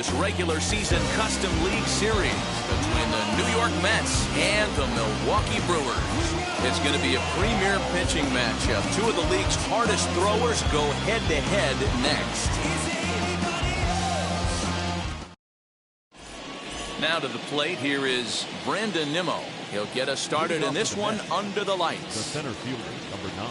This regular season custom league series between the New York Mets and the Milwaukee Brewers. It's going to be a premier pitching matchup. Two of the league's hardest throwers go head-to-head next. Now to the plate, here is Brandon Nimmo. He'll get us started in this one under the lights. The center fielder, number 9.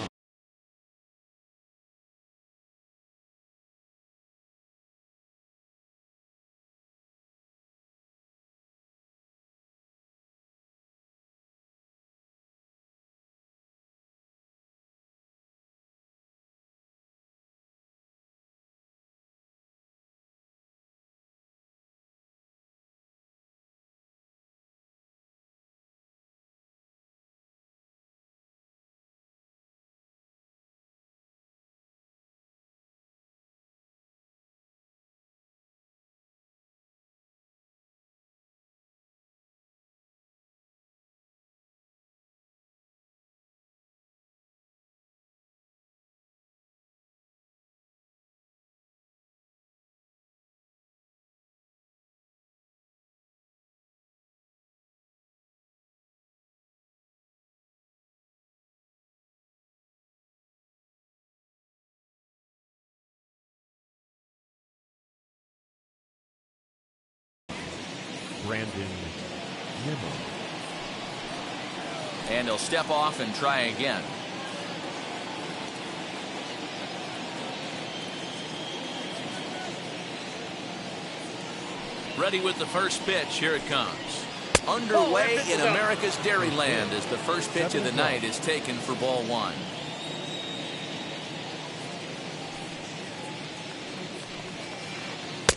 Brandon Nimmo. And he'll step off and try again. Ready with the first pitch. Here it comes. Underway in America's Dairyland as the first pitch of the night is taken for ball 1.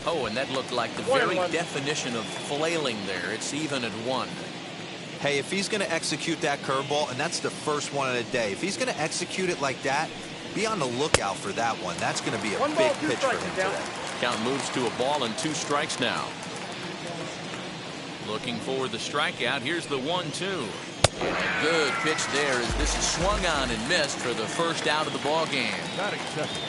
Oh, and that looked like the very definition of flailing there. It's even at 1. Hey, if he's going to execute that curveball, and that's the first one of the day, if he's going to execute it like that, be on the lookout for that one. That's going to be a big pitch for him today. Count moves to a ball and 2 strikes now. Looking for the strikeout. Here's the 1-2. And a good pitch there as this is swung on and missed for the first out of the ball game. Not accepted.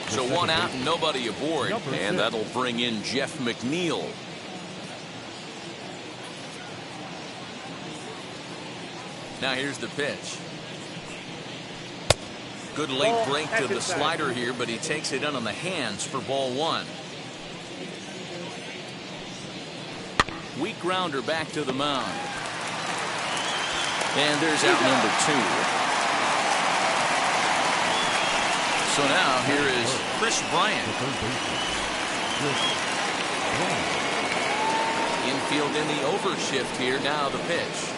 So 1 out and nobody aboard. And that'll bring in Jeff McNeil. Now here's the pitch. Good late break to the slider here, but he takes it in on the hands for ball 1. Weak grounder back to the mound. And there's out number 2. So now here is Chris Bryant. Infield in the overshift here. Now the pitch.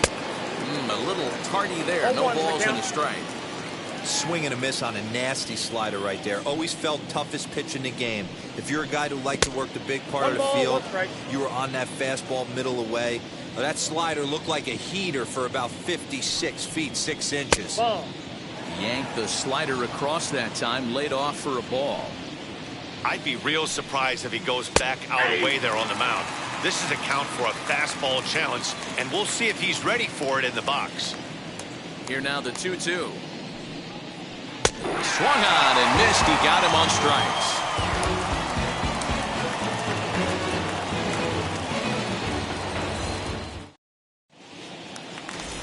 A little tardy there. No balls and a strike. Swing and a miss on a nasty slider right there. Always felt toughest pitch in the game. If you're a guy who liked to work the big part of the field, you were on that fastball middle away. Well, that slider looked like a heater for about 56 feet 6 inches. Yanked the slider across that time, laid off for a ball. I'd be real surprised if he goes back out away there on the mound. This is a count for a fastball challenge, and we'll see if he's ready for it in the box. Here now the 2-2. Swung on and missed. He got him on strikes.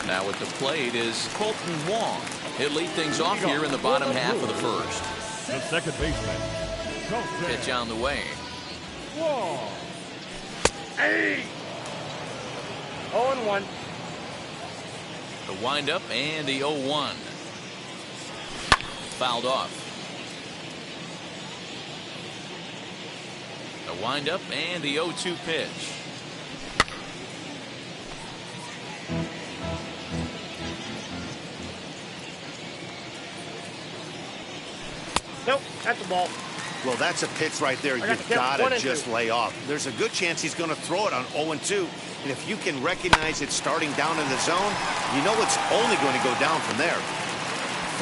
Now at the plate is Colton Wong. He'll lead things off here in the bottom half of the first. The second baseman. Pitch on the way. Wong. Hey! 0-1. The windup and the 0-1. Fouled off. The windup and the 0-2 pitch. Nope, that's the ball. Well, that's a pitch right there you've got to just lay off. There's a good chance he's going to throw it on 0-2. And if you can recognize it starting down in the zone, you know it's only going to go down from there.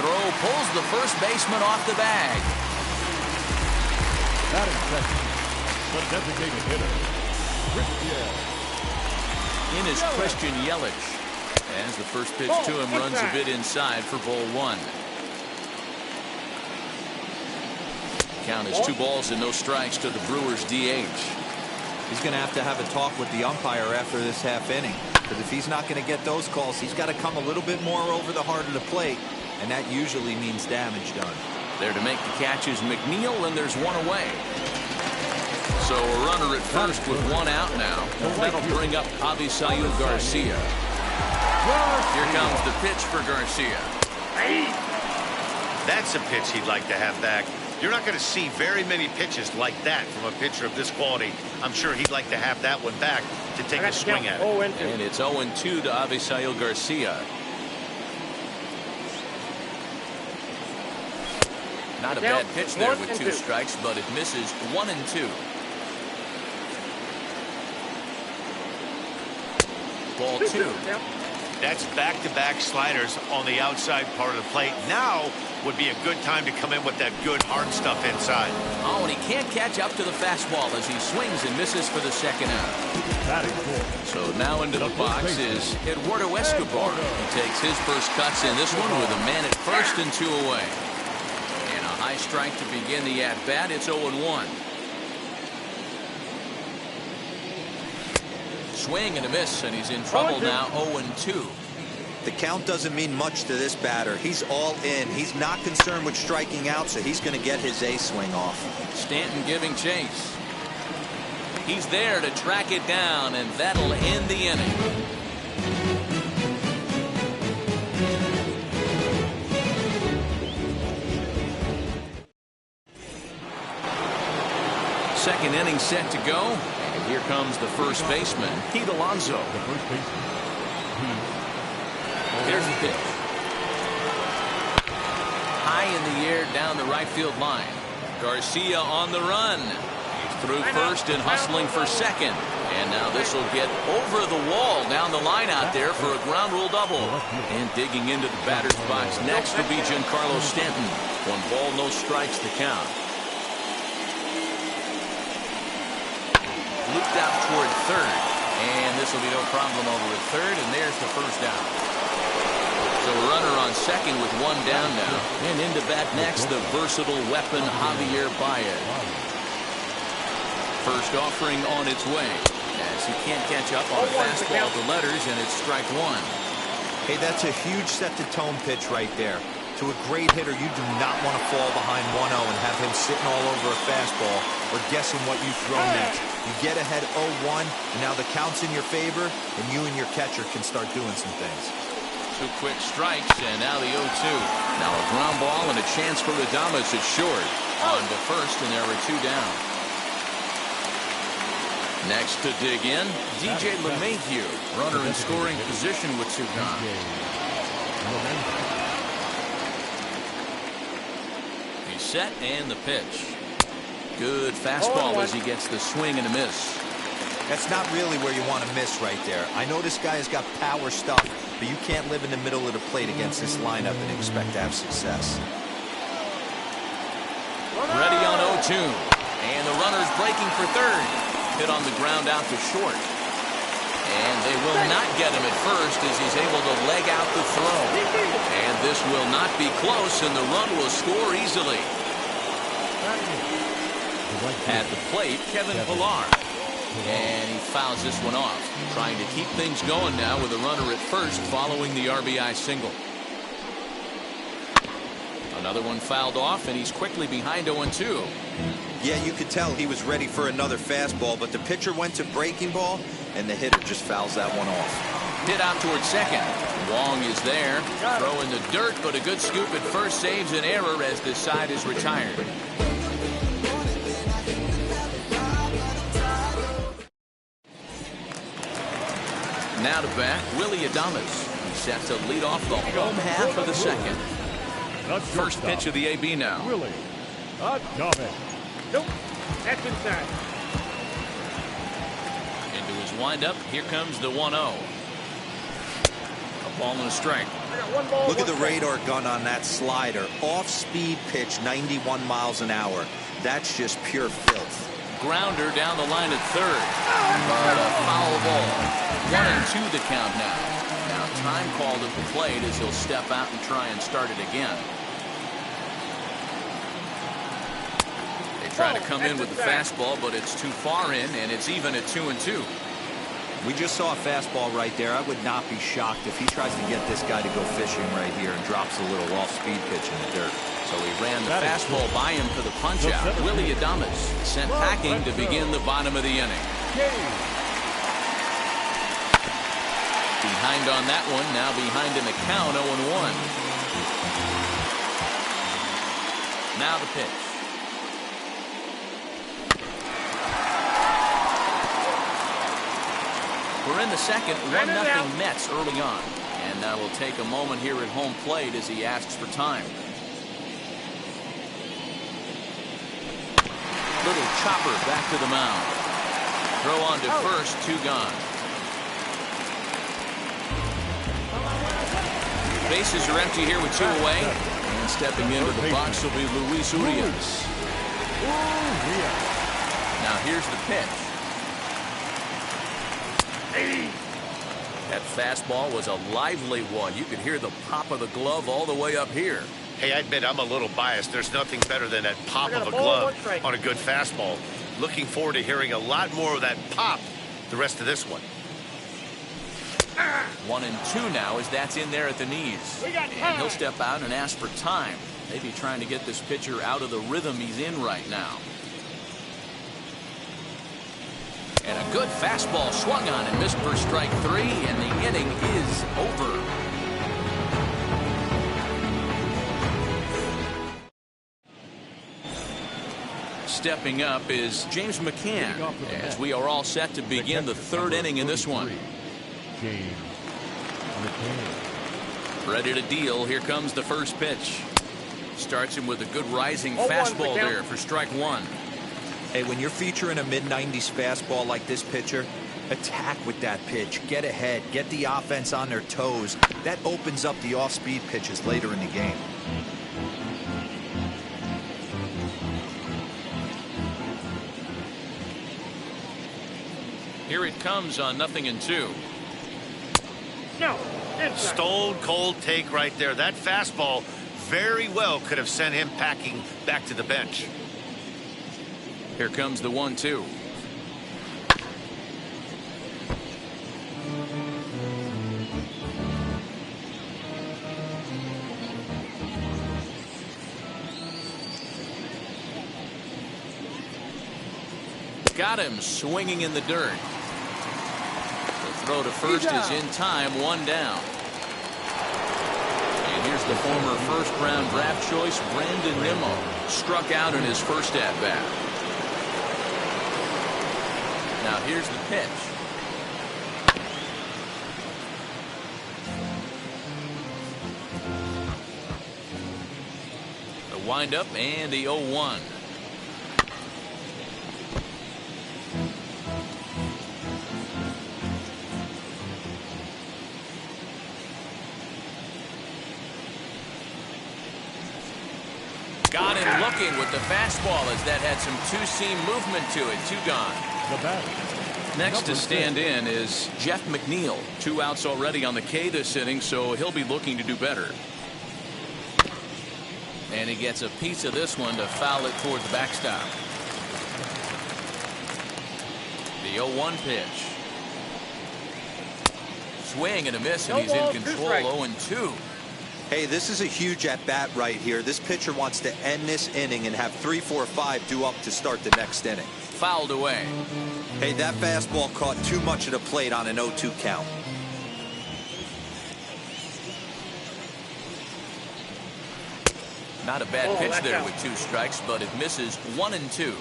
Throw pulls the first baseman off the bag. Batting second, the designated hitter, Christian. In is Christian Yelich. As the first pitch to him runs a bit inside for ball 1. Count is 2 balls and no strikes to the Brewers DH. He's going to have a talk with the umpire after this half inning, because if he's not going to get those calls, he's got to come a little bit more over the heart of the plate, and that usually means damage done. There to make the catch is McNeil, and there's one away. So a runner at first with one out now. That'll bring up Avisail Garcia. Here comes the pitch for Garcia. That's a pitch he'd like to have back. You're not going to see very many pitches like that from a pitcher of this quality. I'm sure he'd like to have that one back to take a swing at it. And it's 0-2 to Avisail Garcia. Not a bad pitch there with 2 strikes, but it misses 1-2. Ball 2. That's back-to-back sliders on the outside part of the plate. Now would be a good time to come in with that good hard stuff inside. Oh, and he can't catch up to the fastball as he swings and misses for the second out. So now into the box is Eduardo Escobar. He takes his first cuts in this one with a man at first and 2 away. And a high strike to begin the at-bat. It's 0-1. Swing and a miss, and he's in trouble now. 0-2. The count doesn't mean much to this batter. He's all in. He's not concerned with striking out, so he's going to get his A swing off. Stanton giving chase. He's there to track it down, and that'll end the inning. Second inning set to go. And here comes the first baseman, Pete Alonso. Here's the pitch. High in the air down the right field line. Garcia on the run. He's through first and hustling for second. And now this will get over the wall down the line out there for a ground rule double. And digging into the batter's box next will be Giancarlo Stanton. 1 ball, no strikes to count. Looped out toward third. And this will be no problem over at third. And there's the first down. So a runner on second with 1 down now. And into bat next, the versatile weapon, Javier Baez. First offering on its way. As he can't catch up on a fastball to letters, and it's strike 1. Hey, that's a huge set-the-tone pitch right there. To a great hitter, you do not want to fall behind 1-0 and have him sitting all over a fastball or guessing what you throw next. You get ahead 0-1, and now the count's in your favor, and you and your catcher can start doing some things. 2 quick strikes, and now the 0-2. Now a ground ball and a chance for Adames at short. On to first, and there are 2 down. Next to dig in, DJ LeMahieu. Runner in scoring position with 2 gone. He's set, and the pitch. Good fastball as he gets the swing and a miss. That's not really where you want to miss right there. I know this guy has got power stuff, but you can't live in the middle of the plate against this lineup and expect to have success. Ready on 0-2. And the runner's breaking for third. Hit on the ground out to short. And they will not get him at first as he's able to leg out the throw. And this will not be close, and the run will score easily. At the plate, Kevin Pillar. And he fouls this one off. Trying to keep things going now with a runner at first following the RBI single. Another one fouled off, and he's quickly behind 0-2. Yeah, you could tell he was ready for another fastball, but the pitcher went to breaking ball, and the hitter just fouls that one off. Hit out towards second. Wong is there. Throw in the dirt, but a good scoop at first saves an error as this side is retired. Now to bat, Willie Adames. He's set to lead off the home half of the second. First pitch of the AB now. Willie Adames. Nope, that's inside. Into his windup, here comes the 1-0. A ball and a strike. Look at the radar gun on that slider. Off-speed pitch, 91 miles an hour. That's just pure filth. Grounder down the line at third. But a foul ball. 1-2 the count now. Now time called at the plate as he'll step out and try and start it again. Try to come in with the fastball, but it's too far in, and it's even at 2-2. We just saw a fastball right there. I would not be shocked if he tries to get this guy to go fishing right here and drops a little off-speed pitch in the dirt. So he ran the fastball by him for the punch-out. Willie Adames sent packing to begin the bottom of the inning. Behind on that one, now behind in the count, 0-1. Now the pitch. We're in the second, 1-0 Mets early on. And now we'll take a moment here at home plate as he asks for time. Little chopper back to the mound. Throw on to first, 2 gone. Bases are empty here with 2 away. And stepping into the box will be Luis Urias. Now here's the pitch. That fastball was a lively one. You could hear the pop of the glove all the way up here. Hey, I admit I'm a little biased. There's nothing better than that pop of a glove on a good fastball. Looking forward to hearing a lot more of that pop the rest of this one. 1-2 now as that's in there at the knees. And he'll step out and ask for time. Maybe trying to get this pitcher out of the rhythm he's in right now. And a good fastball swung on and missed for strike 3, and the inning is over. Stepping up is James McCann as we are all set to begin the 3rd inning in this one. Ready to deal. Here comes the first pitch. Starts him with a good rising fastball there for strike 1. Hey, when you're featuring a mid-90s fastball like this pitcher, attack with that pitch. Get ahead. Get the offense on their toes. That opens up the off-speed pitches later in the game. Here it comes on 0-2. No. Stone cold take right there. That fastball very well could have sent him packing back to the bench. Here comes the 1-2. Got him swinging in the dirt. The throw to first is in time, 1 down. And here's the former first-round draft choice, Brandon Nimmo. Struck out in his first at-bat. Now here's the pitch. The windup and the 0-1. Got him looking with the fastball as that had some two-seam movement to it. 2 gone. Next to stand in is Jeff McNeil. 2 outs already on the K this inning, so he'll be looking to do better. And he gets a piece of this one to foul it toward the backstop. The 0-1 pitch. Swing and a miss, and he's in control. 0-2. Hey, this is a huge at-bat right here. This pitcher wants to end this inning and have 3, 4, 5 due up to start the next inning. Fouled away. Hey, that fastball caught too much of the plate on an 0-2 count. Not a bad pitch there with 2 strikes, but it misses. 1-2.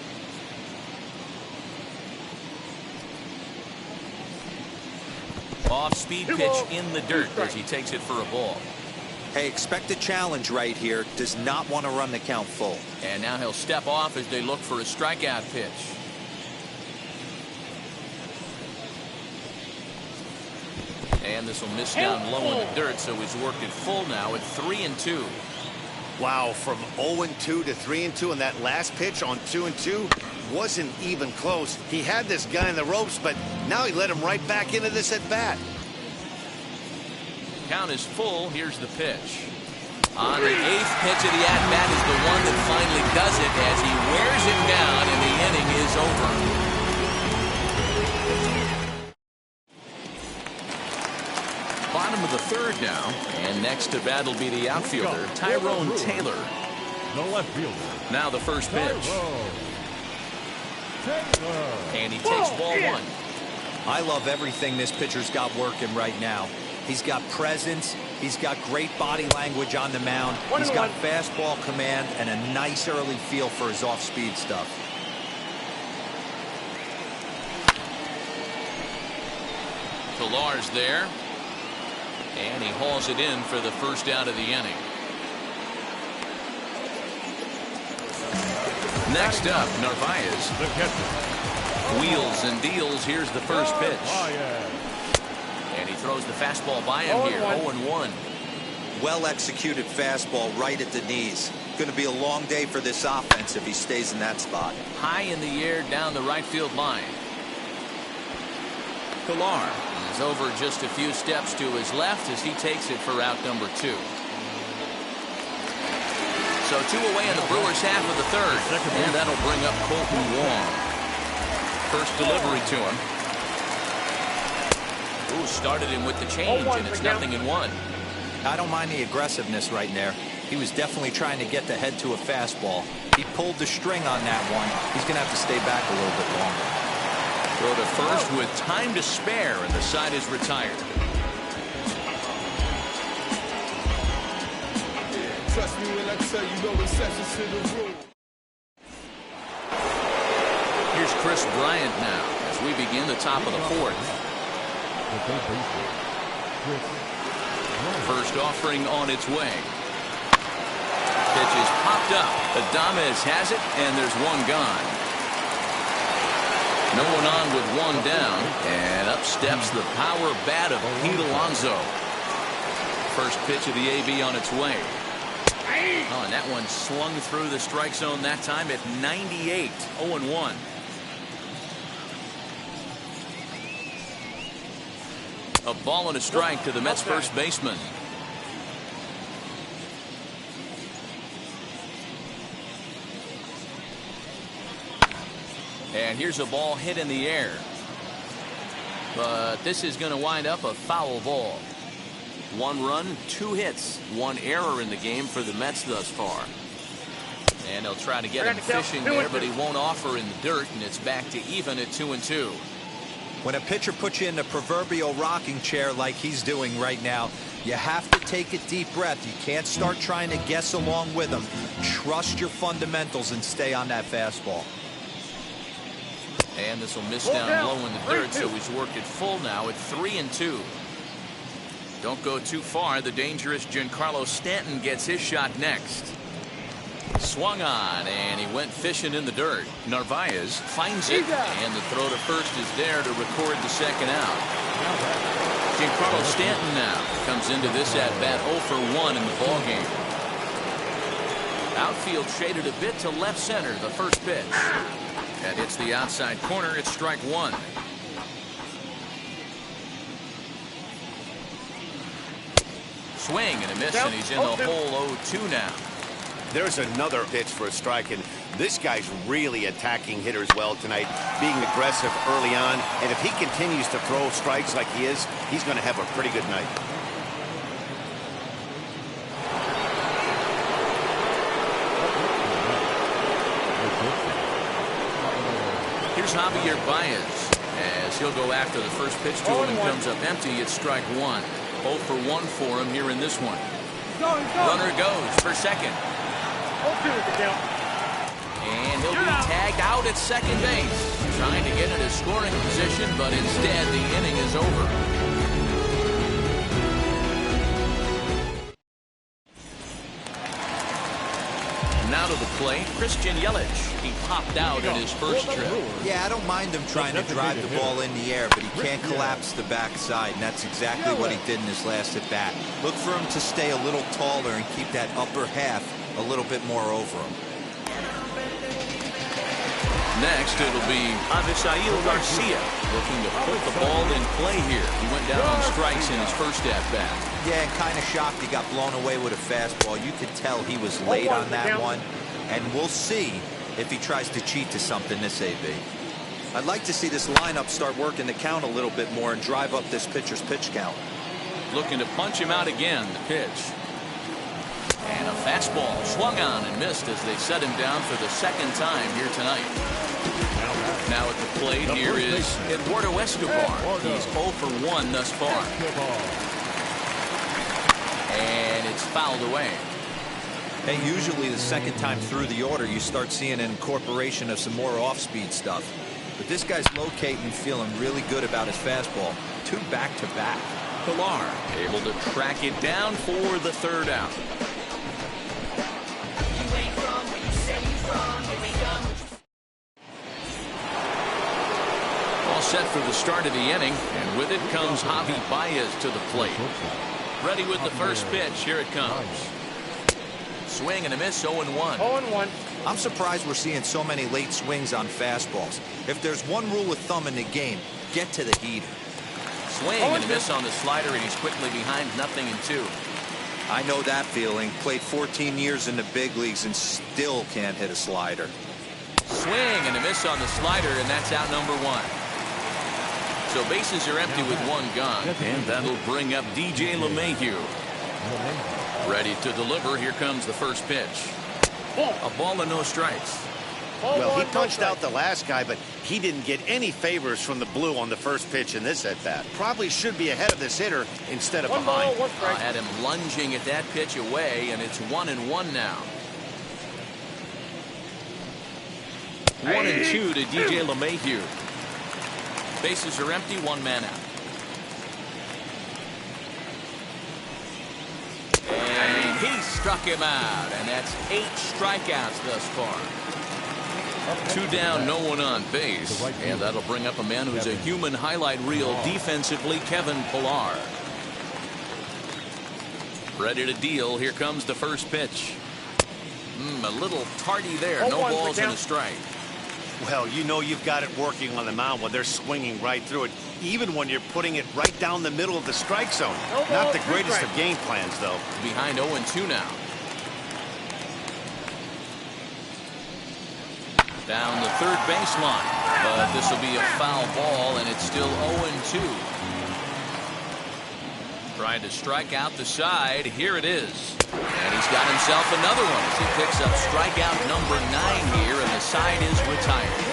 Off-speed pitch in the dirt as he takes it for a ball. Hey, expect a challenge right here. Does not want to run the count full. And now he'll step off as they look for a strikeout pitch. And this will miss down low in the dirt, so he's worked it full now at 3-2. Wow, from 0-2 to 3-2, and that last pitch on 2-2 wasn't even close. He had this guy in the ropes, but now he let him right back into this at bat. Count is full. Here's the pitch. On the 8th pitch of the at-bat is the one that finally does it as he wears him down and the inning is over. Bottom of the 3rd now, and next to bat will be the outfielder, Tyrone Taylor. The left fielder. Now the first pitch. And he takes ball 1. I love everything this pitcher's got working right now. He's got presence. He's got great body language on the mound. He's got fastball command and a nice early feel for his off-speed stuff. Pilar's there. And he hauls it in for the first out of the inning. Next up, Narvaez. The catcher. Wheels and deals. Here's the first pitch. And he throws the fastball by him here. 0-1. Well executed fastball right at the knees. Going to be a long day for this offense if he stays in that spot. High in the air down the right field line. Pilar is over just a few steps to his left as he takes it for out number 2. So 2 away in the Brewers half of the 3rd. And that'll bring up Colton Wong. First delivery to him. Ooh, started him with the change, and it's 0-1. I don't mind the aggressiveness right there. He was definitely trying to get the head to a fastball. He pulled the string on that one. He's going to have to stay back a little bit longer. Throw to first with time to spare, and the side is retired. Trust me when I tell you, no exceptions to the rule. Here's Chris Bryant now as we begin the top of the 4th. First offering on its way. Pitch is popped up. Adames has it, and there's one gone. No one on with one down, and up steps the power bat of Pete Alonso. First pitch of the AB on its way. Oh, and that one slung through the strike zone that time at 98. 0-1. A ball and a strike to the Mets first baseman. And here's a ball hit in the air. But this is going to wind up a foul ball. 1 run, 2 hits, 1 error in the game for the Mets thus far. And they'll try to get him fishing there, but he won't offer in the dirt, and it's back to even at 2-2. When a pitcher puts you in the proverbial rocking chair like he's doing right now, you have to take a deep breath. You can't start trying to guess along with him. Trust your fundamentals and stay on that fastball. And this will miss down low in the dirt, so he's worked it full now at 3-2. Don't go too far. The dangerous Giancarlo Stanton gets his shot next. Swung on, and he went fishing in the dirt. Narvaez finds it, and the throw to first is there to record the second out. Giancarlo Stanton now comes into this at-bat 0 for 1 in the ballgame. Outfield shaded a bit to left center, the first pitch. That hits the outside corner. It's strike 1. Swing and a miss, and he's in the hole 0-2 now. There's another pitch for a strike, and this guy's really attacking hitters well tonight, being aggressive early on. And if he continues to throw strikes like he is, he's going to have a pretty good night. Here's Javier Baez as he'll go after the first pitch to him and comes up empty. It's strike 1. 0 for 1 for him here in this one. Runner goes for second. And he'll be tagged out at second base. Trying to get into scoring position, but instead the inning is over. Now to the plate, Christian Yelich. He popped out in his first trip. Yeah, I don't mind him trying to drive the ball in the air, but he can't collapse the backside, and that's exactly what he did in his last at bat. Look for him to stay a little taller and keep that upper half a little bit more over him. Next, it'll be Avisail Garcia looking to put the ball in play here. He went down on strikes in his first at-bat. Yeah, kind of shocked he got blown away with a fastball. You could tell he was late on that one. And we'll see if he tries to cheat to something this AB. I'd like to see this lineup start working the count a little bit more and drive up this pitcher's pitch count. Looking to punch him out again. The pitch. And a fastball swung on and missed as they set him down for the second time here tonight. Now at the plate, here is Eduardo Escobar. He's 0 for 1 thus far. And it's fouled away. Hey, usually the second time through the order, you start seeing an incorporation of some more off-speed stuff. But this guy's locating, feeling really good about his fastball. 2 back-to-back. Pilar able to track it down for the third out. All set for the start of the inning, and with it comes Javier Baez to the plate. Ready with the first pitch. Here it comes. Swing and a miss. 0-1. 0-1. I'm surprised we're seeing so many late swings on fastballs. If there's one rule of thumb in the game, get to the heater. Swing and a miss on the slider, and he's quickly behind 0-2. I know that feeling. Played 14 years in the big leagues and still can't hit a slider. Swing and a miss on the slider, and that's out number 1. So bases are empty with 1 gone, and that'll bring up DJ LeMahieu. Ready to deliver. Here comes the first pitch. A ball and no strikes. Well, he punched out the last guy, but he didn't get any favors from the blue on the first pitch in this at-bat. Probably should be ahead of this hitter instead of behind. Had him lunging at that pitch away, and it's 1-1 now. 1-2 to DJ LeMahieu. Bases are empty, 1 man out. And he struck him out, and that's 8 strikeouts thus far. 2 down, no one on base, and that'll bring up a man who's a human highlight reel defensively, Kevin Pilar. Ready to deal. Here comes the first pitch. A little tardy there. No balls and a strike. Well, you know you've got it working on the mound when they're swinging right through it, even when you're putting it right down the middle of the strike zone. Not the greatest of game plans, though. Behind 0-2 now. Down the third baseline, but this will be a foul ball, and it's still 0-2. Trying to strike out the side. Here it is. And he's got himself another one as he picks up strikeout number 9 here, and the side is retired.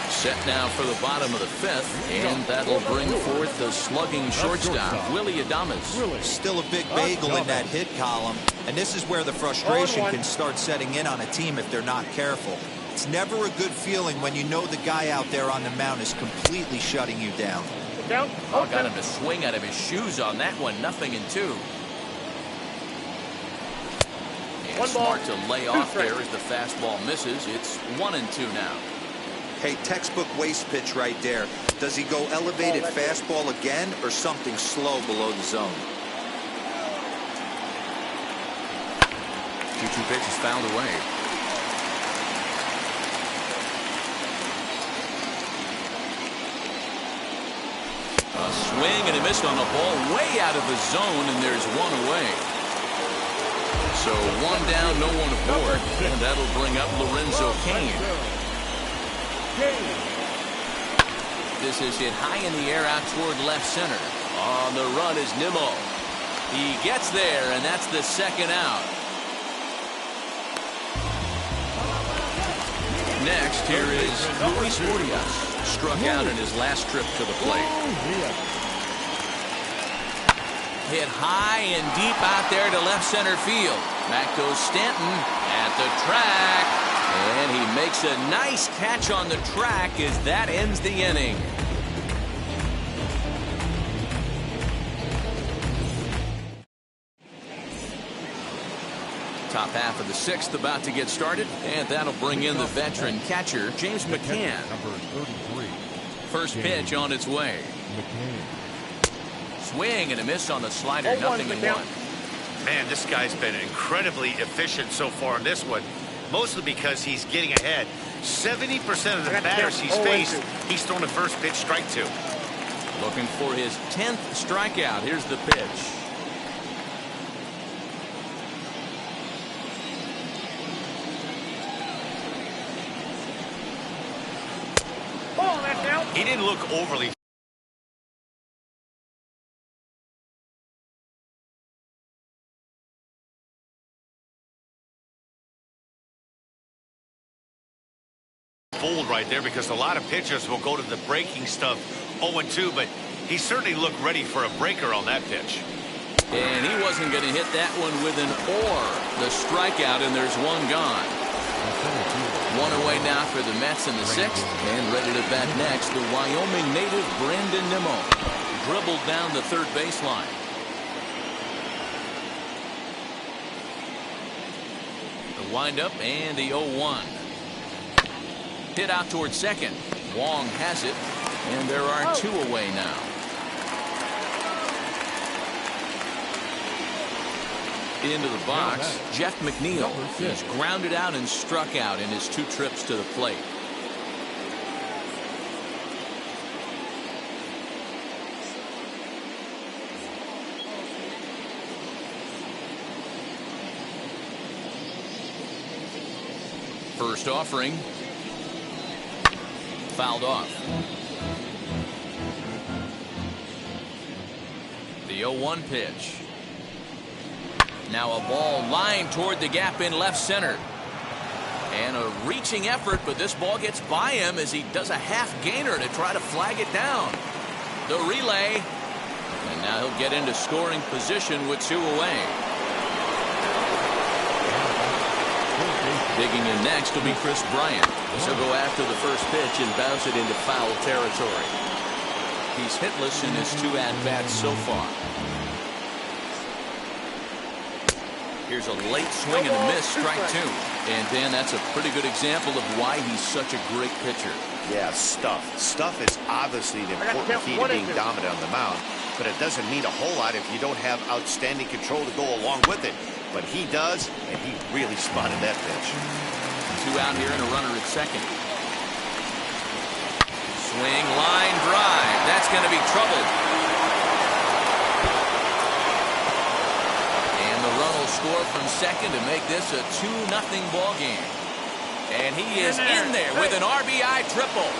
Set now for the bottom of the 5th, and that'll bring forth the slugging shortstop, Willie Adames. Still a big bagel in that hit column, and this is where the frustration can start setting in on a team if they're not careful. It's never a good feeling when you know the guy out there on the mound is completely shutting you down. Oh, got him to swing out of his shoes on that one. 0-2. And smart to lay off there as the fastball misses. It's 1-2 now. Hey, textbook waste pitch right there. Does he go elevated fastball again or something slow below the zone? 2-2 pitch is fouled away. A swing and a miss on the ball way out of the zone, and there's 1 away. So 1 down, no one aboard, and that'll bring up Lorenzo Cain. This is hit high in the air out toward left center. On the run is Nimmo. He gets there, and that's the second out. Next, here is Luis Urias. Struck out in his last trip to the plate. Hit high and deep out there to left center field. Back goes Stanton at the track. And he makes a nice catch on the track as that ends the inning. Top half of the 6th about to get started, and that'll bring in the veteran catcher, James McCann. First pitch on its way. Swing and a miss on the slider. 0-1. Man, this guy's been incredibly efficient so far in this one, mostly because he's getting ahead. 70% of the batters he's faced, he's thrown a first pitch strike to. Looking for his 10th strikeout. Here's the pitch. Oh, that's out. He didn't look overly fooled right there, because a lot of pitchers will go to the breaking stuff 0-2, but he certainly looked ready for a breaker on that pitch. And he wasn't going to hit that one with an or. The strikeout, and there's one gone. One away now for the Mets in the 6th, and ready to bat next, the Wyoming native Nimmo. Dribbled down the third baseline. The windup and the 0-1. Hit out towards second. Wong has it, and there are 2 away now. Into the box, Jeff McNeil. He's grounded out and struck out in his 2 trips to the plate. First offering. Fouled off. The 0-1 pitch. Now a ball lined toward the gap in left center. And a reaching effort, but this ball gets by him as he does a half gainer to try to flag it down. The relay. And now he'll get into scoring position with 2 away. Digging in next will be Chris Bryant. He'll go after the first pitch and bounce it into foul territory. He's hitless in his 2 at-bats so far. Here's a late swing and a miss, strike 2. And Dan, that's a pretty good example of why he's such a great pitcher. Yeah, stuff. Stuff is obviously the important key to being dominant on the mound, but it doesn't mean a whole lot if you don't have outstanding control to go along with it. But he does, and he really spotted that pitch. 2 out here and a runner at second. Swing, line drive. That's going to be troubled. And the run will score from second to make this a 2-0 ball game. And he is in there with an RBI triple.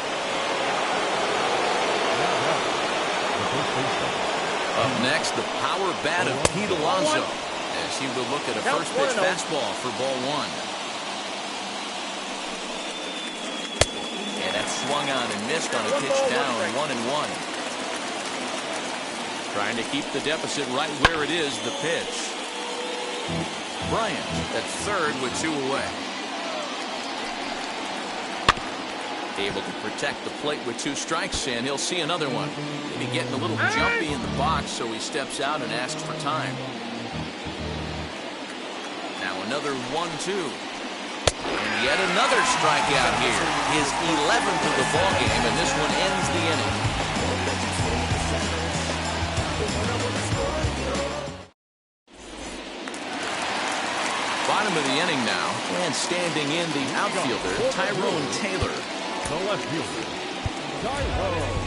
Up next, the power bat of Pete Alonso, as he will look at a first pitch fastball for ball 1. And that swung on and missed on a pitch down, 1-1. Trying to keep the deficit right where it is, the pitch. Bryant at third with 2 away. Able to protect the plate with 2 strikes, and he'll see another one. Maybe getting a little jumpy in the box, so he steps out and asks for time. Now another 1-2. And yet another strikeout here. His 11th of the ball game, and this one ends the inning. Bottom of the inning now, and standing in the outfielder, Tyrone Taylor. The left fielder, Tyrone.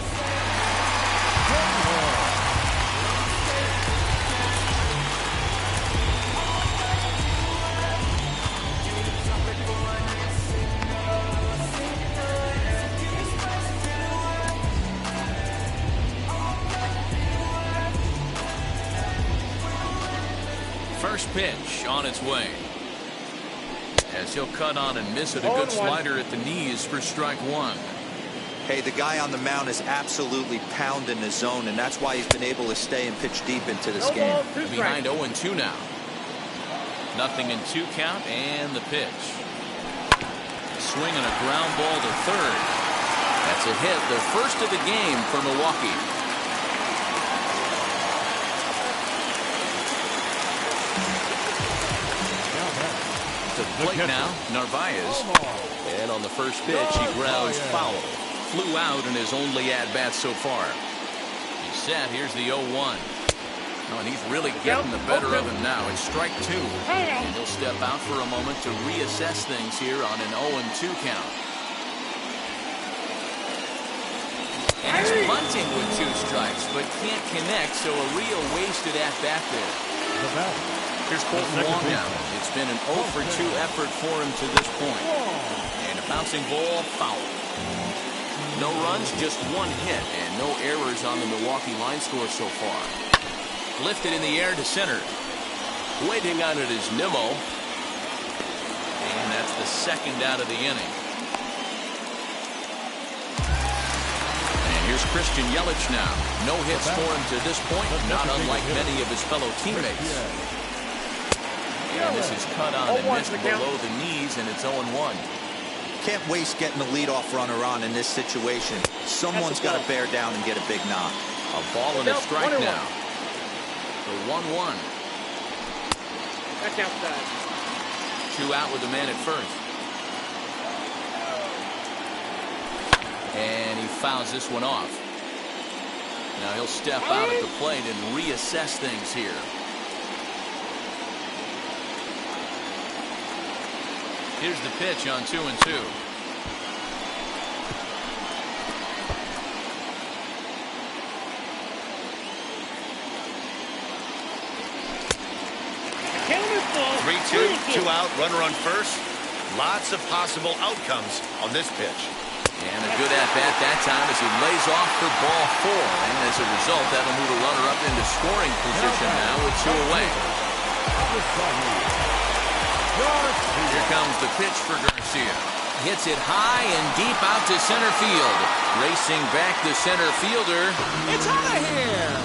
First pitch on its way. As he'll cut on and miss it, a good slider at the knees for strike 1. Hey, the guy on the mound is absolutely pounding the zone, and that's why he's been able to stay and pitch deep into this game. Behind 0-2 now. 0-2 count, and the pitch. Swing and a ground ball to third. That's a hit, the first of the game for Milwaukee. To the plate now, Narvaez. And on the first pitch, he grounds foul. Flew out in his only at-bat so far. He's set. Here's the 0-1. Oh, and he's really getting the better of him now. It's strike 2. And he'll step out for a moment to reassess things here on an 0-2 count. And he's bunting with 2 strikes, but can't connect, so a real wasted at-bat there. Here's Colton long now. It's been an 0-for-2 effort for him to this point. And a bouncing ball, foul. No runs, just 1 hit, and no errors on the Milwaukee line score so far. Lifted in the air to center. Waiting on it is Nimmo. And that's the 2nd out of the inning. And here's Christian Yelich now. No hits for him to this point, not unlike many of his fellow teammates. And this is cut on and missed below the knees, and it's 0-1. Can't waste getting the leadoff runner on in this situation. Someone's got to bear down and get a big knock. A ball and a strike now. The 1-1. That's outside. 2 out with a man at first. And he fouls this one off. Now he'll step out at the plate and reassess things here. Here's the pitch on 2-2. Three, 2 out, runner on first. Lots of possible outcomes on this pitch. And a good at-bat that time as he lays off for ball 4. And as a result, that'll move the runner up into scoring position now with 2 away. Here comes the pitch for Garcia. Hits it high and deep out to center field. Racing back the center fielder. It's out of here.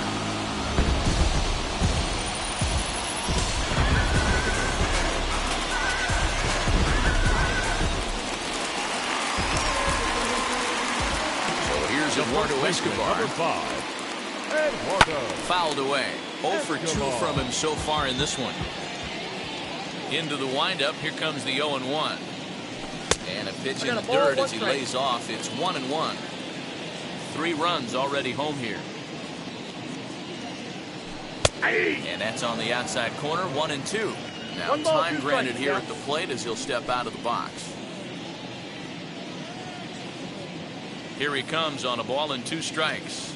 Eduardo Escobar. Fouled away. 0 for 2 from him so far in this one. Into the windup. Here comes the 0-1. And a pitch in the dirt as he lays off. It's 1-1. 3 runs already home here. And that's on the outside corner. 1-2. Now time granted here at the plate as he'll step out of the box. Here he comes on a ball and 2 strikes.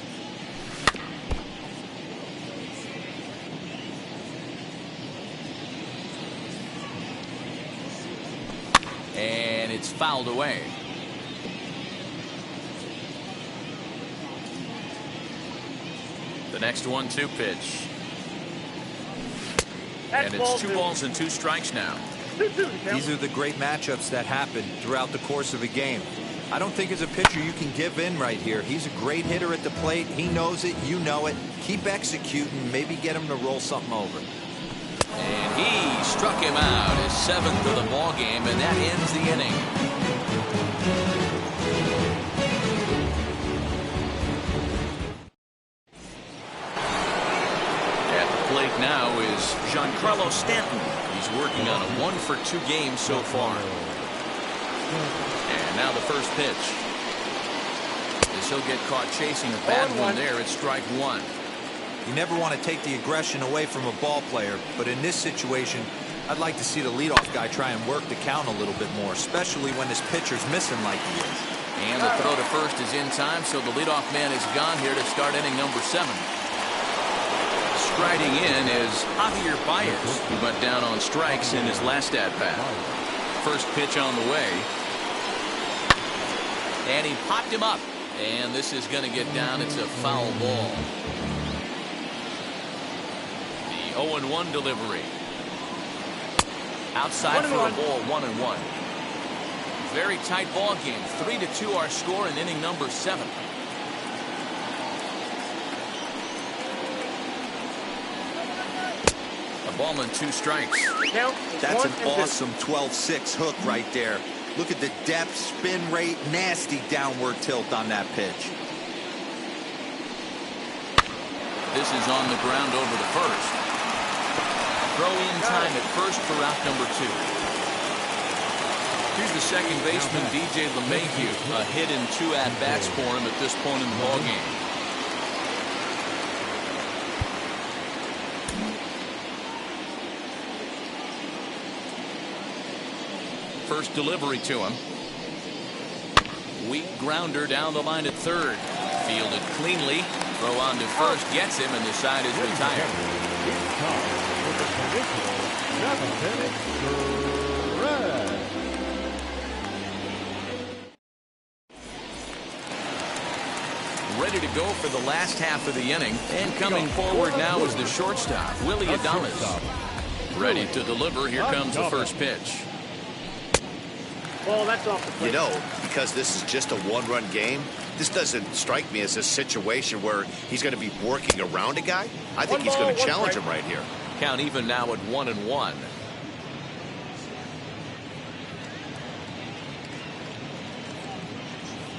And it's fouled away. The next 1-2 pitch. And it's 2 balls and 2 strikes now. These are the great matchups that happen throughout the course of a game. I don't think as a pitcher you can give in right here. He's a great hitter at the plate. He knows it. You know it. Keep executing. Maybe get him to roll something over. And he struck him out, his 7th of the ball game, and that ends the inning. At the plate now is Giancarlo Stanton. He's working on a 1 for 2 game so far. And now the first pitch. As he'll get caught chasing a bad one there, it's strike 1. You never want to take the aggression away from a ball player, but in this situation, I'd like to see the leadoff guy try and work the count a little bit more, especially when his pitcher's missing like he is. And the throw to first is in time, so the leadoff man is gone here to start inning number 7. Striding in is Javier Baez, who went down on strikes in his last at-bat. First pitch on the way. And he popped him up. And this is going to get down. It's a foul ball. The 0-1 delivery. Outside for a ball, 1-1. Very tight ball game. 3-2 our score in inning number 7. A ball and 2 strikes. That's an awesome 12-6 hook right there. Look at the depth, spin rate, nasty downward tilt on that pitch. This is on the ground over the first. Throw in time at first for out number 2. Here's the second baseman, DJ LeMahieu. A hit in 2 at-bats for him at this point in the ballgame. first delivery to him. Weak grounder down the line at third. Fielded cleanly. Throw on to first gets him, and the side is retired. Ready to go for the last half of the inning. And coming forward now is the shortstop, Willie Adames. Ready to deliver. Here comes the first pitch. Ball, that's off the plate. You know, because this is just a one-run game, this doesn't strike me as a situation where he's going to be working around a guy. I think he's going to challenge him right here. Count even now at 1-1.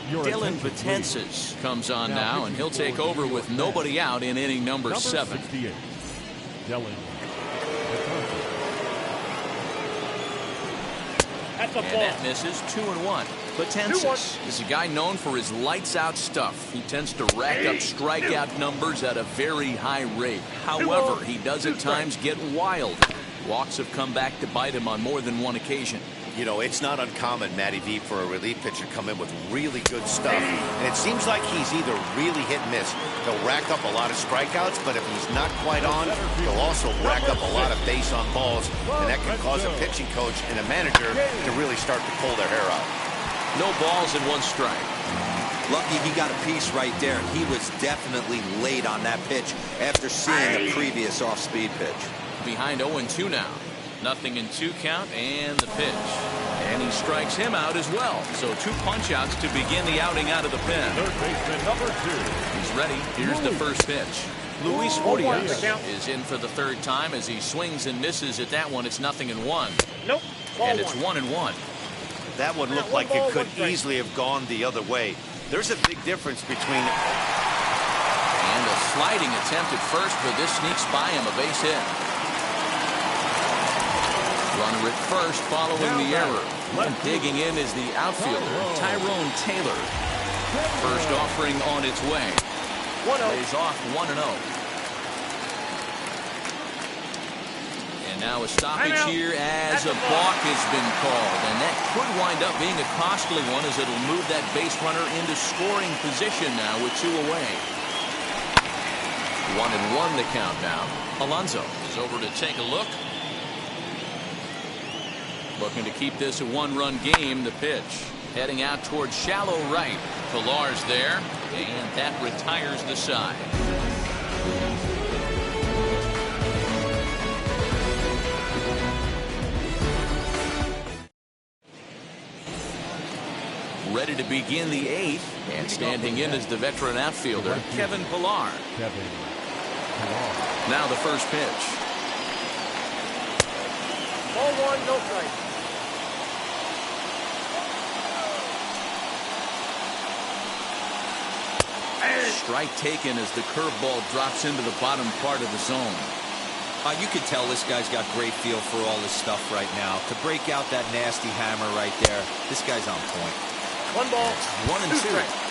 Dylan Betances comes on now, and he'll take over with nobody out in inning number 7. Dylan. That's a ball. And that misses. 2-1. Betances is a guy known for his lights-out stuff. He tends to rack up strikeout numbers at a very high rate. However, he does at times get wild. Walks have come back to bite him on more than one occasion. You know, it's not uncommon, Matty V, for a relief pitcher to come in with really good stuff. And it seems like he's either really hit and miss. He'll rack up a lot of strikeouts, but if he's not quite on, he'll also rack up a lot of base on balls. And that can cause a pitching coach and a manager to really start to pull their hair out. No balls and 1 strike. Lucky he got a piece right there. He was definitely late on that pitch after seeing the previous off-speed pitch. Behind 0-2 now. 0-2 count, and the pitch. And he strikes him out as well. So 2 punch-outs to begin the outing out of the pen. Third baseman number 2. He's ready. Here's the first pitch. Luis Urias is in for the 3rd time as he swings and misses at that one. It's 0-1. Nope. And it's 1-1. That one looked like it could easily have gone the other way. There's a big difference between... And a sliding attempt at first, but this sneaks by him, a base hit. Runner at first following the error. And digging in is the outfielder, Tyrone Taylor. First offering on its way. Lays off 1-0. And now a stoppage here as a balk has been called. And that could wind up being a costly one as it'll move that base runner into scoring position now with 2 away. 1-1 the count now. Alonso is over to take a look. Looking to keep this a 1-run game. The pitch heading out towards shallow right. Pilar's there, and that retires the side. Ready to begin the 8th, and standing in is the veteran outfielder, Kevin Pilar. Now the first pitch. Ball 1, no strike. Strike taken as the curveball drops into the bottom part of the zone. You can tell this guy's got great feel for all this stuff right now. To break out that nasty hammer right there, this guy's on point. 1 ball, 1-2.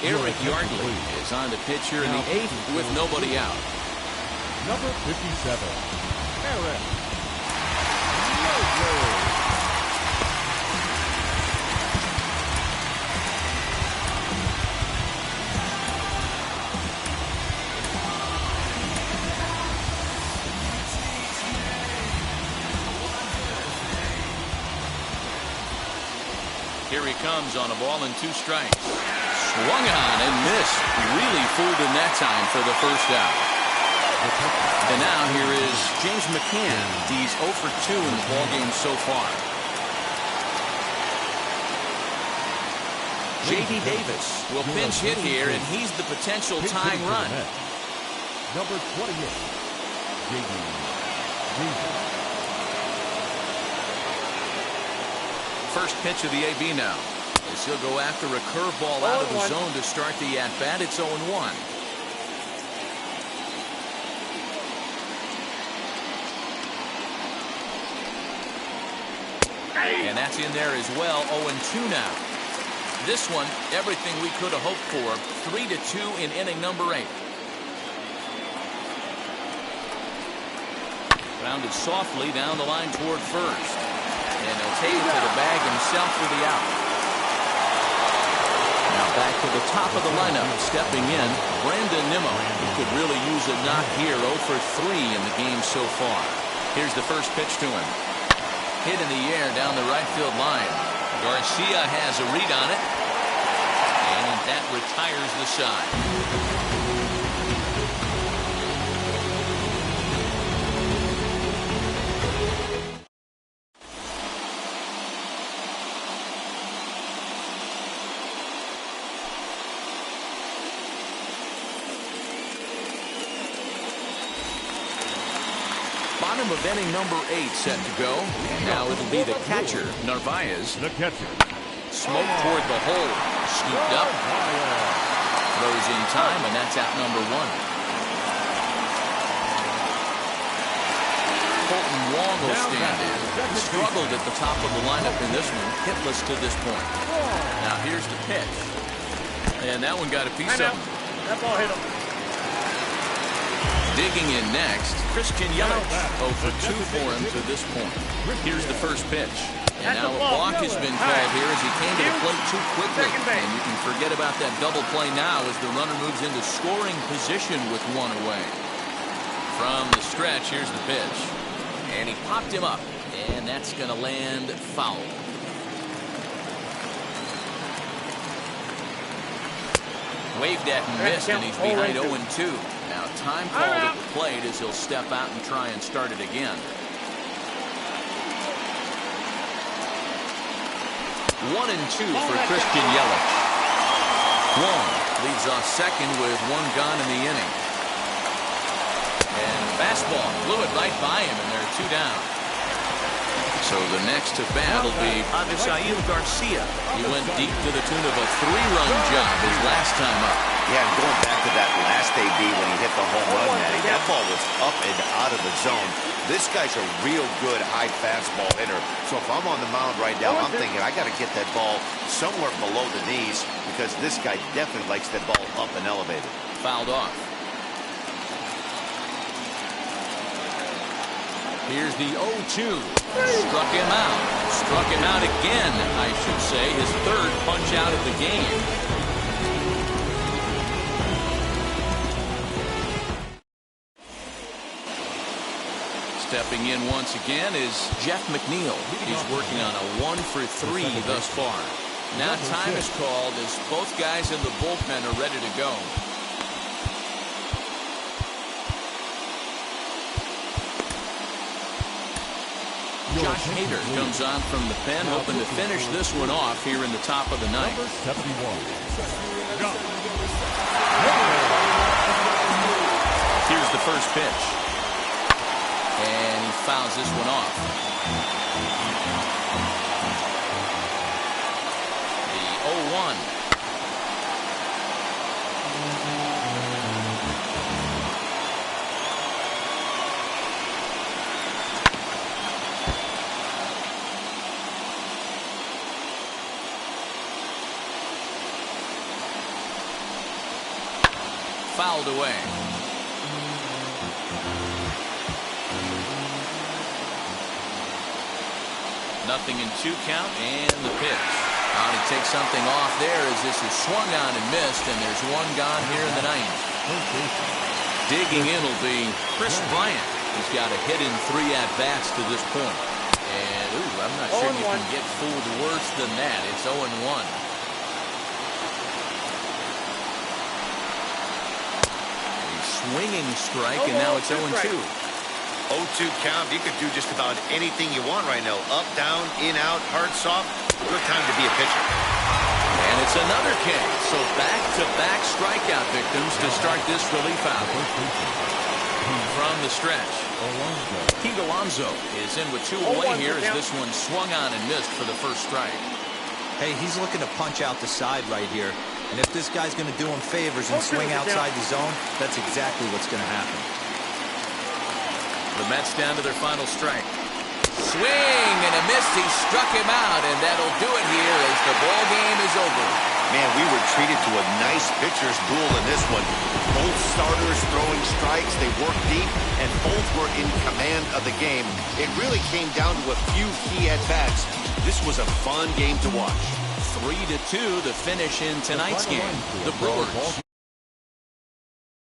Eric Yardley is on the pitch here in the 8th with nobody out. Number 57, Eric Yardley. Here he comes on a ball and 2 strikes. Swung on and missed. Really fooled him that time for the first out. And now here is James McCann. He's 0 for 2 in the ballgame so far. J.D. Davis will pinch hit here, and he's the potential tying run. Number 28, J.D. Davis. First pitch of the AB now. As he'll go after a curveball out of the zone to start the at-bat. It's 0-1. And that's in there as well. 0-2 now. This one, everything we could have hoped for. 3-2 in inning number 8. Grounded softly down the line toward first. And he'll take it to the bag himself for the out. Now back to the top of the lineup. Stepping in, Brandon Nimmo. He could really use a knock here. 0 for 3 in the game so far. Here's the first pitch to him. Hit in the air down the right field line. Garcia has a read on it. And that retires the side. Bottom of inning number 8 set to go. And now it'll be the catcher, Narvaez. The catcher. Smoke toward the hole. Scooped up. Throws in time, and that's out number 1. Colton Wong will stand in. Struggled at the top of the lineup in this one. Hitless to this point. Now here's the pitch. And that one got a piece of him. That ball hit him. Digging in next, Christian Yelich. 0 for 2 for him to this point. Here's the first pitch. And now a block has been called here as he came to the plate too quickly. And you can forget about that double play now as the runner moves into scoring position with 1 away. From the stretch, here's the pitch. And he popped him up. And that's going to land foul. Waved at and missed, and he's behind 0-2. Now time called at the plate as he'll step out and try and start it again. 1-2 for Christian Yelich. Wong leads off second with 1 gone in the inning. And fastball blew it right by him, and there are 2 down. So the next to bat will be Avisail Garcia. He went deep to the tune of a 3-run job his last time up. Yeah, and going back to that last AB when he hit the home run, Matty, that ball was up and out of the zone. This guy's a real good high fastball hitter. So if I'm on the mound right now, I'm thinking I got to get that ball somewhere below the knees because this guy definitely likes that ball up and elevated. Fouled off. Here's the 0-2. Struck him out. Struck him out again, I should say. His 3rd punch out of the game. Stepping in once again is Jeff McNeil. He's working on a 1 for 3 thus far. Now time is called as both guys in the bullpen are ready to go. Josh Hader comes on from the pen, hoping to finish this one off here in the top of the 9th. Here's the first pitch. And he fouls this one off. The 0-1. Fouled away. Nothing in 2 count, and the pitch. He takes something off there as this is swung on and missed, and there's 1 gone here in the 9th. Digging in will be Chris Bryant. He's got a hit in 3 at-bats to this point. And, I'm not sure you can get fooled worse than that. It's 0-1. Swinging strike, and now it's 0-2. 0-2 count. You could do just about anything you want right now. Up, down, in, out, hard, soft. Good time to be a pitcher. And it's another K. So back-to-back strikeout victims to start this relief out. From the stretch, Pete Alonso is in with 2 away here as this one swung on and missed for the first strike. Hey, he's looking to punch out the side right here. And if this guy's going to do him favors and swing outside the zone, that's exactly what's going to happen. The Mets down to their final strike. swing and a miss. He struck him out, and that'll do it here as the ball game is over. Man, we were treated to a nice pitcher's duel in this one. Both starters throwing strikes. They worked deep, and both were in command of the game. It really came down to a few key at-bats. This was a fun game to watch. 3-2 the finish in tonight's game. The Brewers